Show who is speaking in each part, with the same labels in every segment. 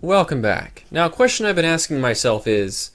Speaker 1: Welcome back. Now, a question I've been asking myself is,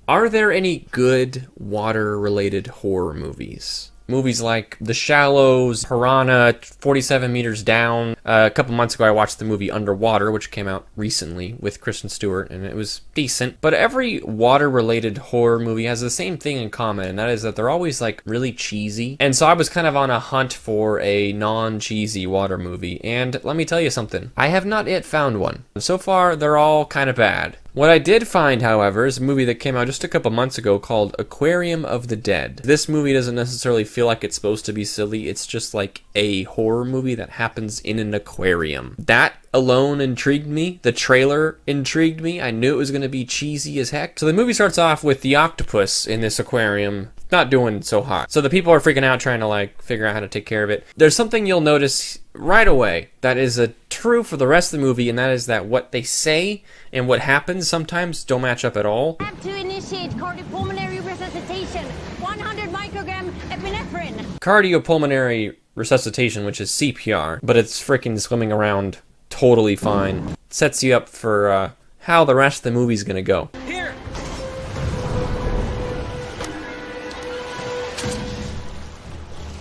Speaker 1: are there any good water-related horror movies? Movies like The Shallows, Piranha, 47 Meters Down. A couple months ago I watched the movie Underwater, which came out recently with Kristen Stewart, and it was decent. But every water-related horror movie has the same thing in common, and that is that they're always like really cheesy. And so I was kind of on a hunt for a non-cheesy water movie, and let me tell you something. I have not yet found one. So far, they're all kind of bad. What I did find, however, is a movie that came out just a couple months ago called Aquarium of the Dead. This movie doesn't necessarily feel like it's supposed to be silly. It's just like a horror movie that happens in an aquarium. That alone intrigued me. The trailer intrigued me. I knew it was going to be cheesy as heck. So the movie starts off with the octopus in this aquarium not doing so hot. So the people are freaking out trying to like figure out how to take care of it. There's something you'll notice right away that is true for the rest of the movie, and that is that what they say and what happens sometimes don't match up at all.
Speaker 2: Have to initiate cardiopulmonary resuscitation. 100 microgram epinephrine.
Speaker 1: Cardiopulmonary resuscitation, which is CPR, but it's freaking swimming around totally fine. Sets you up for how the rest of the movie's gonna go.
Speaker 3: Here.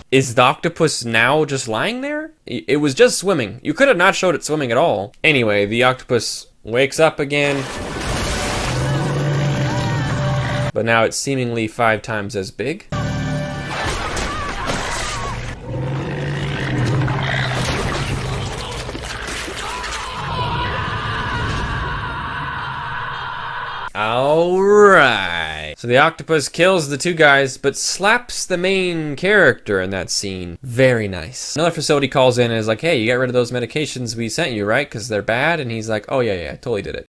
Speaker 1: Is the octopus now just lying there? It was just swimming. You could have not showed it swimming at all. Anyway, the octopus wakes up again. But now it's seemingly 5 times as big. Alright. So the octopus kills the 2 guys, but slaps the main character in that scene. Very nice. Another facility calls in and is like, hey, you got rid of those medications we sent you, right? Because they're bad? And he's like, oh yeah, I totally did it.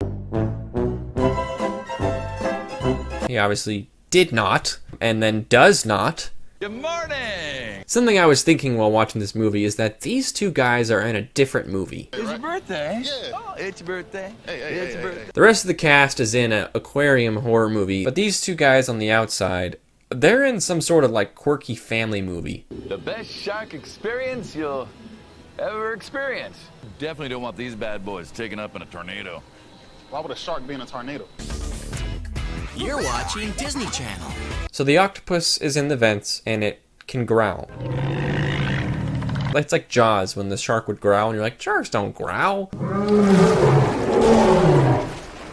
Speaker 1: He obviously did not, and then does not.
Speaker 3: Good morning.
Speaker 1: Something I was thinking while watching this movie is that these 2 guys are in a different movie.
Speaker 3: It's your birthday.
Speaker 4: Yeah.
Speaker 3: Oh, it's your birthday.
Speaker 4: Hey.
Speaker 3: Birthday.
Speaker 1: The rest of the cast is in an aquarium horror movie, but these 2 guys on the outside, they're in some sort of like quirky family movie.
Speaker 5: The best shark experience you'll ever experience.
Speaker 3: Definitely don't want these bad boys taken up in a tornado.
Speaker 4: Why would a shark be in a tornado?
Speaker 6: You're watching Disney Channel.
Speaker 1: So the octopus is in the vents and it can growl. It's like Jaws when the shark would growl and you're like, sharks don't growl.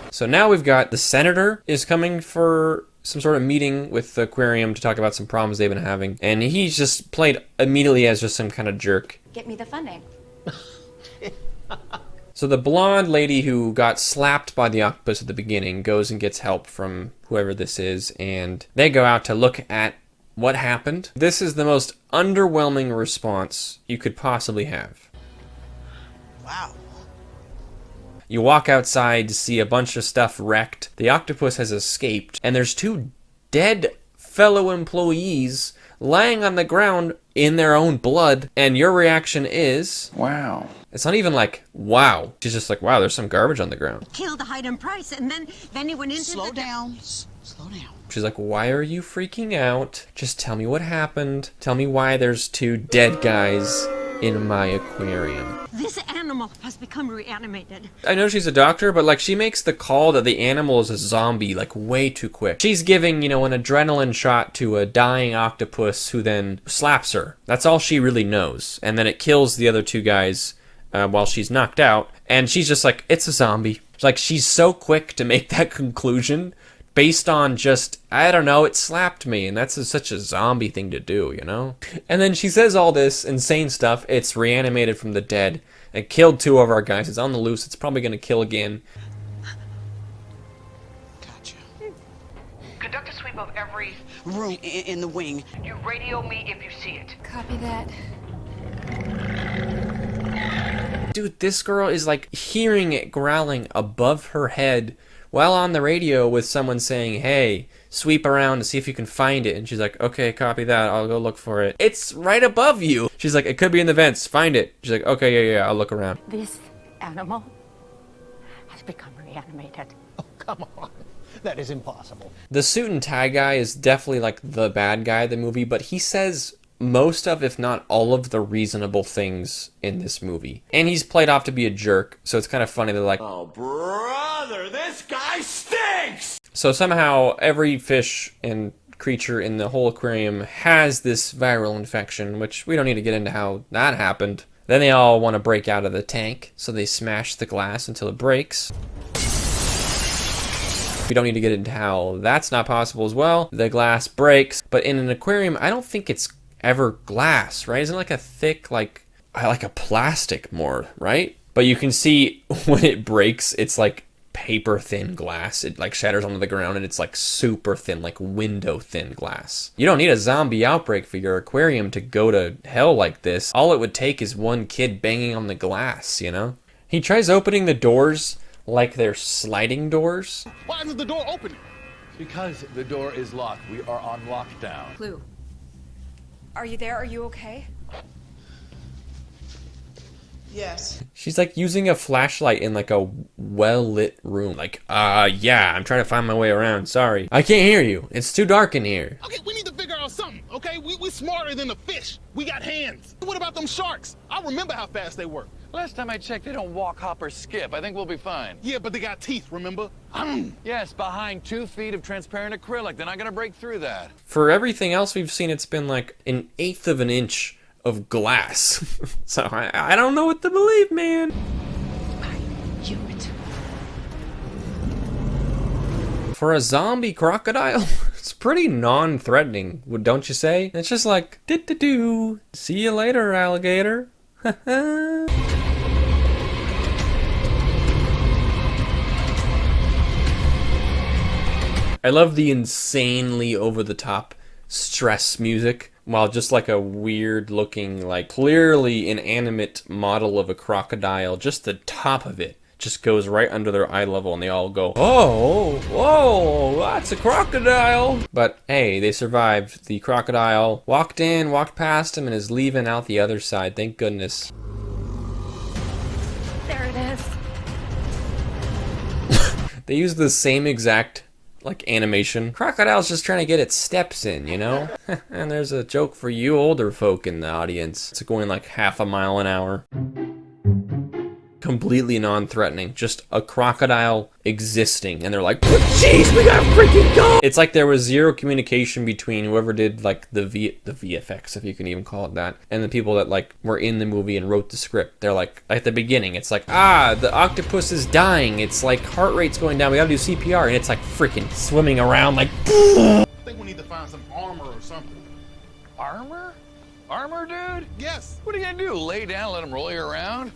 Speaker 1: So now we've got the senator is coming for some sort of meeting with the aquarium to talk about some problems they've been having. And he's just played immediately as just some kind of jerk.
Speaker 2: Get me the funding.
Speaker 1: So the blonde lady who got slapped by the octopus at the beginning goes and gets help from whoever this is, and they go out to look at what happened. This is the most underwhelming response you could possibly have.
Speaker 6: Wow.
Speaker 1: You walk outside to see a bunch of stuff wrecked. The octopus has escaped, and there's 2 dead fellow employees lying on the ground in their own blood, and your reaction is...
Speaker 3: Wow.
Speaker 1: It's not even like, wow. She's just like, wow, there's some garbage on the ground.
Speaker 2: Killed the Hyde and Price, and then he went into
Speaker 6: Slow down. Slow down.
Speaker 1: She's like, why are you freaking out? Just tell me what happened. Tell me why there's 2 dead guys in my aquarium.
Speaker 2: This animal has become reanimated.
Speaker 1: I know she's a doctor, but like she makes the call that the animal is a zombie like way too quick. She's giving, an adrenaline shot to a dying octopus who then slaps her. That's all she really knows. And then it kills the other 2 guys while she's knocked out. And she's just like, it's a zombie. Like she's so quick to make that conclusion based on just, I don't know, it slapped me, and that's such a zombie thing to do, And then she says all this insane stuff. It's reanimated from the dead. It killed 2 of our guys. It's on the loose. It's probably going to kill again.
Speaker 6: Gotcha.
Speaker 7: Conduct a sweep of every
Speaker 6: Room in the wing.
Speaker 7: You radio me if you see it.
Speaker 2: Copy that.
Speaker 1: Dude, this girl is like hearing it growling above her head while on the radio with someone saying, hey, sweep around to see if you can find it. And she's like, okay, copy that. I'll go look for it. It's right above you. She's like, it could be in the vents. Find it. She's like, okay, yeah, I'll look around.
Speaker 2: This animal has become reanimated.
Speaker 8: Come on. That is impossible.
Speaker 1: The suit and tie guy is definitely like the bad guy of the movie, but he says most of, if not all of, the reasonable things in this movie. And he's played off to be a jerk, so it's kind of funny. They're like,
Speaker 9: oh, brother, this guy stinks!
Speaker 1: So somehow every fish and creature in the whole aquarium has this viral infection, which we don't need to get into how that happened. Then they all want to break out of the tank, so they smash the glass until it breaks. We don't need to get into how that's not possible as well. The glass breaks, but in an aquarium, I don't think it's ever glass, right? Isn't it like a thick, like a plastic more, right? But you can see when it breaks, it's like paper thin glass. It like shatters onto the ground and it's like super thin, like window thin glass. You don't need a zombie outbreak for your aquarium to go to hell like this. All it would take is one kid banging on the glass, you know? He tries opening the doors like they're sliding doors.
Speaker 4: Why isn't the door open?
Speaker 3: Because the door is locked. We are on lockdown.
Speaker 10: Lou, are you there? Are you okay?
Speaker 6: Yes.
Speaker 1: She's like using a flashlight in like a well-lit room. Like, yeah, I'm trying to find my way around. Sorry. I can't hear you. It's too dark in here.
Speaker 4: Okay, we need to figure out something, okay? We're smarter than the fish. We got hands. What about them sharks? I remember how fast they work.
Speaker 3: Last time I checked, they don't walk, hop, or skip. I think we'll be fine.
Speaker 4: Yeah, but they got teeth, remember?
Speaker 3: Yes, behind 2 feet of transparent acrylic. They're not gonna break through that.
Speaker 1: For everything else we've seen, it's been like 1/8 of an inch of glass. So I don't know what to believe, man.
Speaker 10: You it.
Speaker 1: For a zombie crocodile, it's pretty non-threatening, don't you say? It's just like, do-do-do. See you later, alligator. I love the insanely over-the-top stress music, while just like a weird looking, like clearly inanimate model of a crocodile, just the top of it just goes right under their eye level and they all go, oh, whoa, that's a crocodile. But hey, they survived. The crocodile walked in, walked past him, and is leaving out the other side. Thank goodness.
Speaker 10: There it is.
Speaker 1: They use the same exact like animation. Crocodile's just trying to get its steps in, you know? And there's a joke for you older folk in the audience. It's going like 1/2 mile an hour. Completely non-threatening. Just a crocodile existing. And they're like, jeez, we gotta freaking go! It's like there was zero communication between whoever did like the VFX, if you can even call it that, and the people that like were in the movie and wrote the script. They're like, at the beginning, it's like, the octopus is dying. It's like heart rate's going down. We gotta do CPR. And it's like freaking swimming around like,
Speaker 4: I think we need to find some armor or something.
Speaker 3: Armor? Armor, dude?
Speaker 4: Yes.
Speaker 3: What are you gonna do? Lay down, let them roll you around?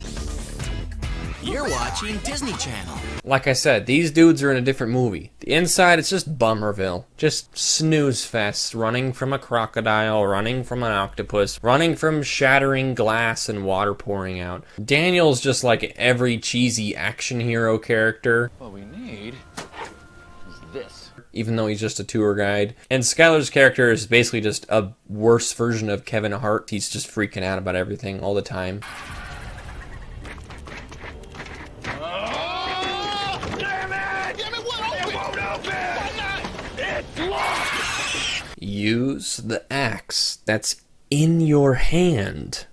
Speaker 6: You're watching Disney Channel.
Speaker 1: like I said, these dudes are in a different movie. The inside, it's just Bummerville. Just snooze fest, running from a crocodile, running from an octopus, running from shattering glass and water pouring out. Daniel's just like every cheesy action hero character.
Speaker 3: What we need is this.
Speaker 1: Even though he's just a tour guide. And Skylar's character is basically just a worse version of Kevin Hart. He's just freaking out about everything all the time. Use the axe that's in your hand.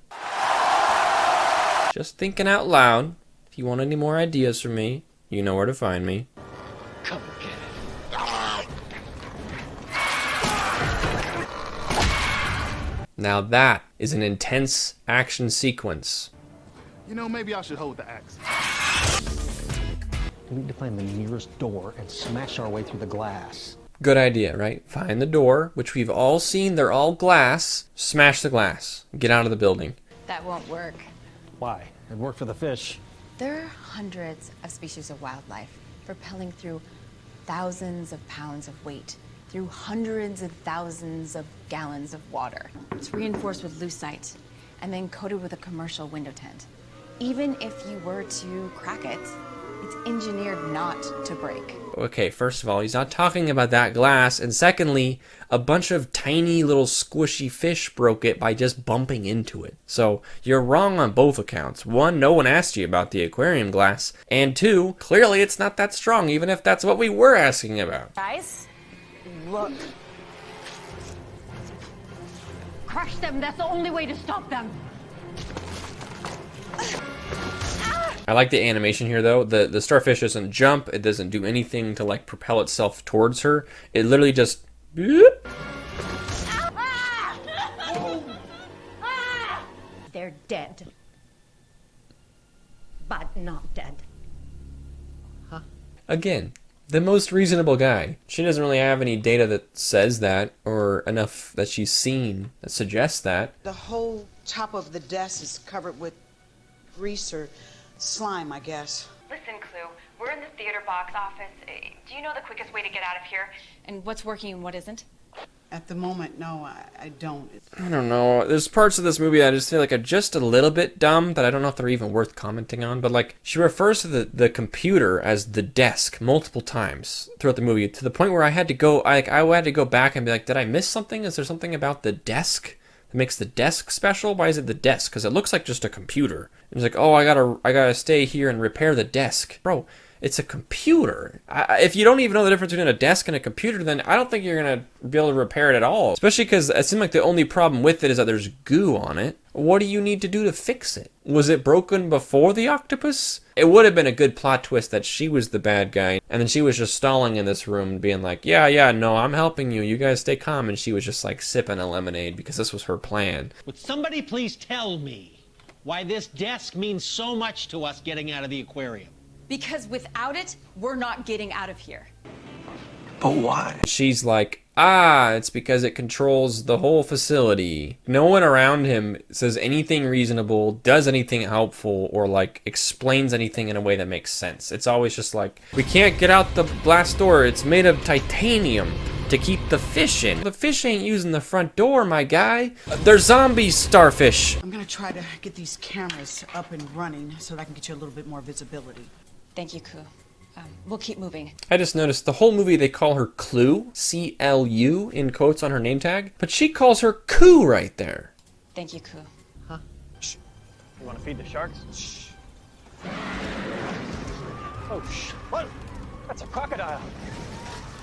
Speaker 1: Just thinking out loud. If you want any more ideas from me, you know where to find me.
Speaker 3: Come get it.
Speaker 1: Now that is an intense action sequence.
Speaker 4: You know, maybe I should hold the axe.
Speaker 8: We need to find the nearest door and smash our way through the glass.
Speaker 1: Good idea, right? Find the door, which we've all seen. They're all glass. Smash the glass. Get out of the building.
Speaker 10: That won't work.
Speaker 8: Why? It worked for the fish.
Speaker 10: There are hundreds of species of wildlife propelling through thousands of pounds of weight, through hundreds of thousands of gallons of water. It's reinforced with lucite and then coated with a commercial window tint. Even if you were to crack it, it's engineered not to break.
Speaker 1: Okay, first of all, he's not talking about that glass. And secondly, a bunch of tiny little squishy fish broke it by just bumping into it. So you're wrong on both accounts. One, no one asked you about the aquarium glass. And two, clearly it's not that strong, even if that's what we were asking about.
Speaker 10: Guys, look.
Speaker 2: crush them. That's the only way to stop them.
Speaker 1: I like the animation here though. The starfish doesn't jump, it doesn't do anything to like propel itself towards her. It literally just bloop.
Speaker 2: They're dead. But not dead.
Speaker 1: Again, the most reasonable guy. She doesn't really have any data that says that, or enough that she's seen that suggests that.
Speaker 6: The whole top of the desk is covered with grease or slime, I guess.
Speaker 7: Listen, Clue, we're in the theater box office. Do you know the quickest way to get out of here?
Speaker 10: And what's working and what isn't?
Speaker 6: At the moment, no, I don't.
Speaker 1: I don't know. There's parts of this movie that I just feel like are just a little bit dumb that I don't know if they're even worth commenting on. But like, she refers to the computer as the desk multiple times throughout the movie, to the point where I had to go back and be like, did I miss something? Is there something about the desk that makes the desk special? Why is it the desk? Because it looks like just a computer. And it's like, oh, I gotta stay here and repair the desk, bro. It's a computer. If you don't even know the difference between a desk and a computer, then I don't think you're going to be able to repair it at all. Especially because it seemed like the only problem with it is that there's goo on it. What do you need to do to fix it? Was it broken before the octopus? It would have been a good plot twist that she was the bad guy, and then she was just stalling in this room being like, yeah, no, I'm helping you. You guys stay calm. And she was just like sipping a lemonade because this was her plan.
Speaker 8: Would somebody please tell me why this desk means so much to us getting out of the aquarium?
Speaker 10: Because without it, we're not getting out of here.
Speaker 9: But why?
Speaker 1: She's like, it's because it controls the whole facility. No one around him says anything reasonable, does anything helpful, or like explains anything in a way that makes sense. It's always just like, we can't get out the glass door. It's made of titanium to keep the fish in. The fish ain't using the front door, my guy. They're zombie starfish.
Speaker 6: I'm gonna try to get these cameras up and running so that I can get you a little bit more visibility.
Speaker 10: Thank you, Ku. We'll keep moving.
Speaker 1: I just noticed the whole movie they call her Clue, C-L-U, in quotes on her name tag, but she calls her Ku right there.
Speaker 10: Thank you, Ku.
Speaker 8: Huh? Shh. You want to feed the sharks? Shh. Oh, shh. What? That's a crocodile.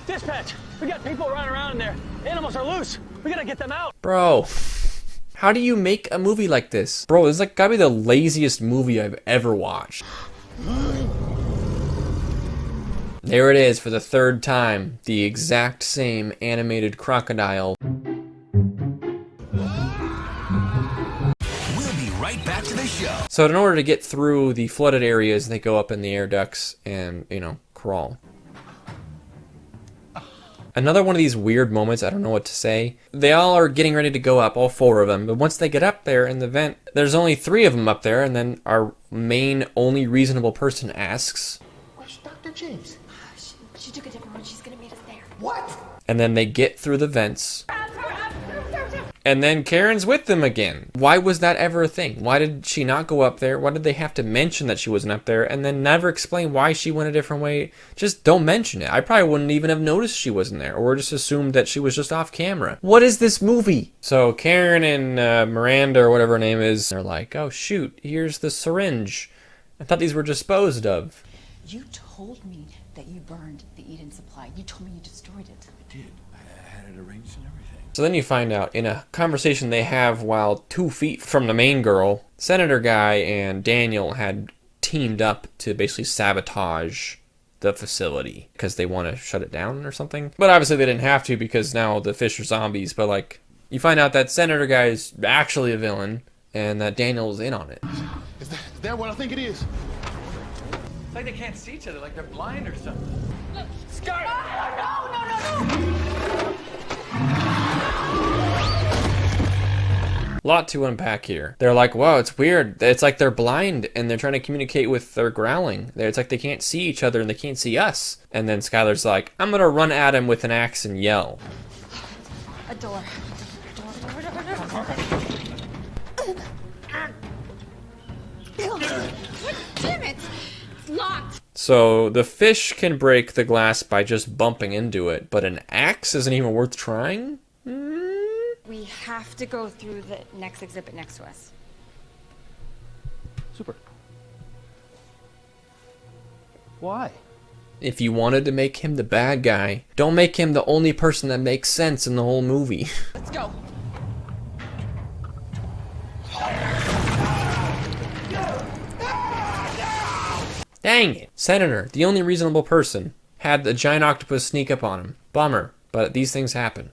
Speaker 8: Dispatch! We got people running around in there. Animals are loose. We gotta get them out.
Speaker 1: Bro, how do you make a movie like this? Bro, this is like gotta be the laziest movie I've ever watched. There it is for the third time. The exact same animated crocodile.
Speaker 6: We'll
Speaker 11: be right back to the show.
Speaker 1: So in order to get through the flooded areas, they go up in the air ducts and, crawl. Another one of these weird moments, I don't know what to say. They all are getting ready to go up, all four of them. But once they get up there in the vent, there's only three of them up there. And then our main, only reasonable person asks,
Speaker 9: "Where's Dr. James?"
Speaker 10: She took a different one. She's gonna meet us there.
Speaker 9: What?
Speaker 1: And then they get through the vents. And then Karen's with them again. Why was that ever a thing? Why did she not go up there? Why did they have to mention that she wasn't up there and then never explain why she went a different way? Just don't mention it. I probably wouldn't even have noticed she wasn't there, or just assumed that she was just off camera. What is this movie? So Karen and Miranda, or whatever her name is, they're like, oh shoot, here's the syringe. I thought these were disposed of.
Speaker 10: You told me that you burned the Eden supply. You told me you destroyed it.
Speaker 9: I did. I had it arranged and everything.
Speaker 1: So then you find out in a conversation they have while 2 feet from the main girl, Senator Guy and Daniel had teamed up to basically sabotage the facility because they want to shut it down or something. But obviously they didn't have to because now the fish are zombies. But like, you find out that Senator Guy is actually a villain and that Daniel's in on it.
Speaker 4: Is that what I think it is?
Speaker 3: It's like they can't see each other, like they're blind or something.
Speaker 2: Scar! No!
Speaker 1: Lot to unpack here. They're like, wow, it's weird. It's like they're blind and they're trying to communicate with their growling. It's like they can't see each other and they can't see us. And then Skylar's like, I'm gonna run at him with an axe and yell.
Speaker 10: A door.
Speaker 2: Damn it! It's locked!
Speaker 1: So the fish can break the glass by just bumping into it, but an axe isn't even worth trying?
Speaker 10: We have to go through the next exhibit next to us.
Speaker 8: Super. Why?
Speaker 1: If you wanted to make him the bad guy, don't make him the only person that makes sense in the whole movie.
Speaker 10: Let's go.
Speaker 1: Dang it. Senator, the only reasonable person, had a giant octopus sneak up on him. Bummer, but these things happen.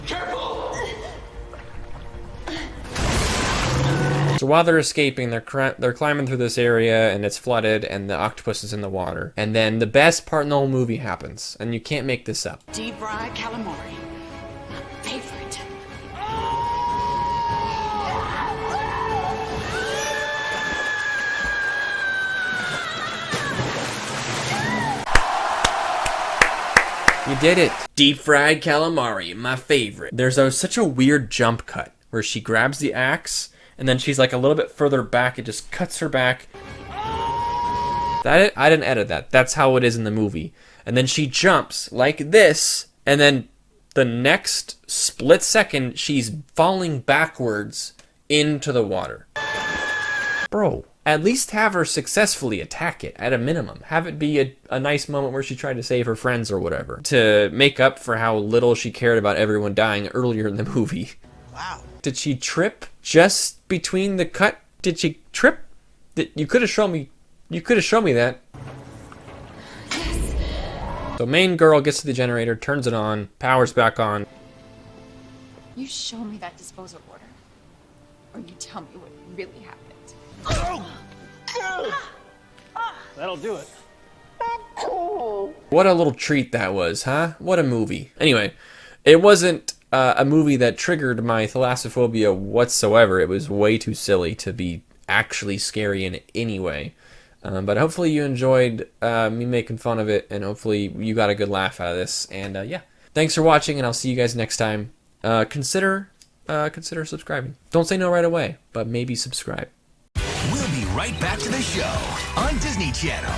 Speaker 1: So while they're escaping, they're climbing through this area, and it's flooded, and the octopus is in the water. And then the best part in the whole movie happens, and you can't make this up.
Speaker 6: Deep fried calamari. My favorite.
Speaker 1: You did it. Deep fried calamari, my favorite. There's such a weird jump cut where she grabs the axe, and then she's like a little bit further back. It just cuts her back. I didn't edit that. That's how it is in the movie. And then she jumps like this, and then the next split second, she's falling backwards into the water. Bro, at least have her successfully attack it, at a minimum. Have it be a nice moment where she tried to save her friends or whatever, to make up for how little she cared about everyone dying earlier in the movie.
Speaker 6: Wow.
Speaker 1: Did she trip just between the cut? Did she trip? You could have shown me. You could have shown me that. Yes. So main girl gets to the generator, turns it on, powers back on.
Speaker 10: You show me that disposal order, or you tell me what really happened.
Speaker 8: That'll do it.
Speaker 1: What a little treat that was, huh? What a movie. Anyway, it wasn't a movie that triggered my thalassophobia whatsoever. It was way too silly to be actually scary in any way. But hopefully you enjoyed me making fun of it, and hopefully you got a good laugh out of this. And yeah, thanks for watching, and I'll see you guys next time. Consider subscribing. Don't say no right away, but maybe subscribe.
Speaker 11: We'll be right back to the show on Disney Channel.